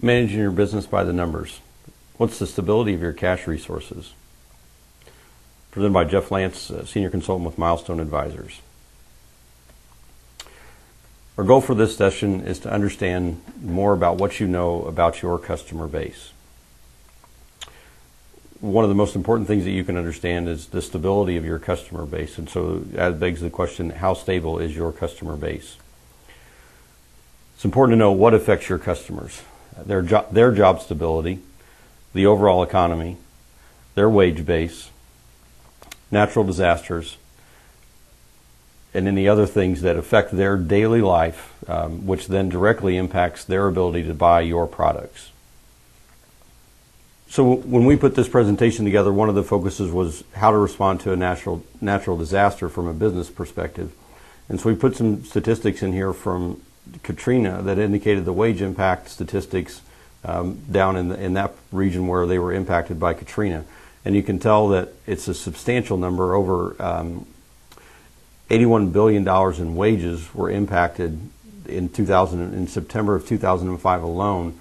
Managing your business by the numbers. What's the stability of your cash resources? Presented by Jeff Lance, Senior Consultant with Milestone Advisors. Our goal for this session is to understand more about what you know about your customer base. One of the most important things that you can understand is the stability of your customer base. And so that begs the question, how stable is your customer base? It's important to know what affects your customers. Their job stability, the overall economy, their wage base, natural disasters, and any other things that affect their daily life, which then directly impacts their ability to buy your products. So when we put this presentation together, one of the focuses was how to respond to a natural disaster from a business perspective. And so we put some statistics in here from Katrina that indicated the wage impact statistics down in that region where they were impacted by Katrina. And you can tell that it's a substantial number. Over $81 billion in wages were impacted in September of 2005 alone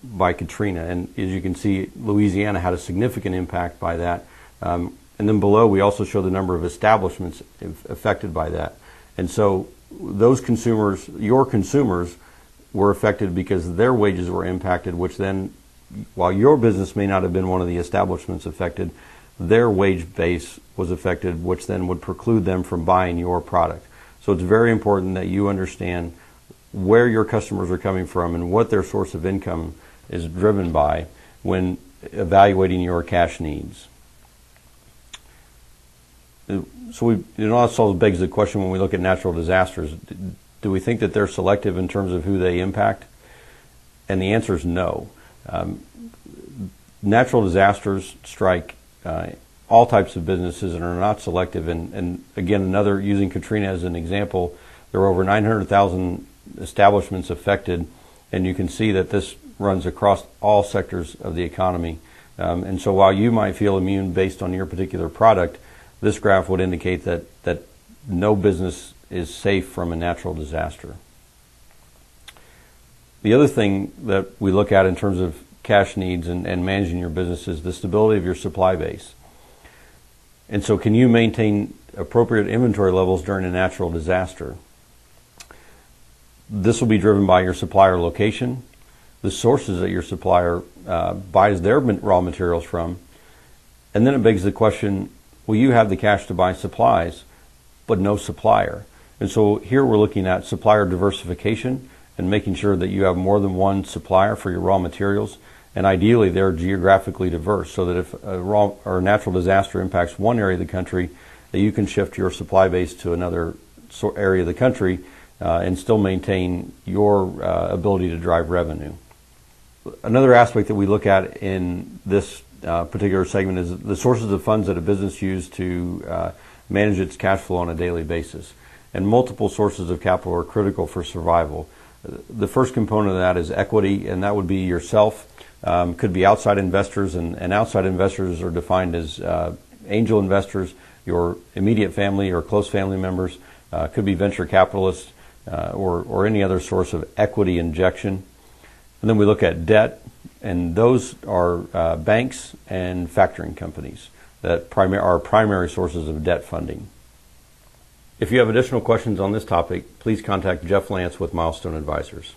by Katrina. And as you can see, Louisiana had a significant impact by that. And then below, we also show the number of establishments affected by that. And so those consumers, your consumers, were affected because their wages were impacted, which then, while your business may not have been one of the establishments affected, their wage base was affected, which then would preclude them from buying your product. So it's very important that you understand where your customers are coming from and what their source of income is driven by when evaluating your cash needs. So it also begs the question when we look at natural disasters, do we think that they're selective in terms of who they impact? And the answer is no. Natural disasters strike all types of businesses and are not selective. And again, using Katrina as an example, there were over 900,000 establishments affected, and you can see that this runs across all sectors of the economy. And so while you might feel immune based on your particular product, this graph would indicate that no business is safe from a natural disaster. The other thing that we look at in terms of cash needs and managing your business is the stability of your supply base. And so can you maintain appropriate inventory levels during a natural disaster? This will be driven by your supplier location, the sources that your supplier buys their raw materials from, and then it begs the question, will you have the cash to buy supplies, but no supplier? And so here we're looking at supplier diversification and making sure that you have more than one supplier for your raw materials, and ideally they're geographically diverse so that if a natural disaster impacts one area of the country, that you can shift your supply base to another area of the country and still maintain your ability to drive revenue. Another aspect that we look at in this particular segment is the sources of funds that a business uses to manage its cash flow on a daily basis. And multiple sources of capital are critical for survival. The first component of that is equity, and that would be yourself. Could be outside investors, and outside investors are defined as angel investors, your immediate family or close family members. Could be venture capitalists or any other source of equity injection. And then we look at debt, and those are banks and factoring companies that are primary sources of debt funding. If you have additional questions on this topic, please contact Jeff Lance with Milestone Advisors.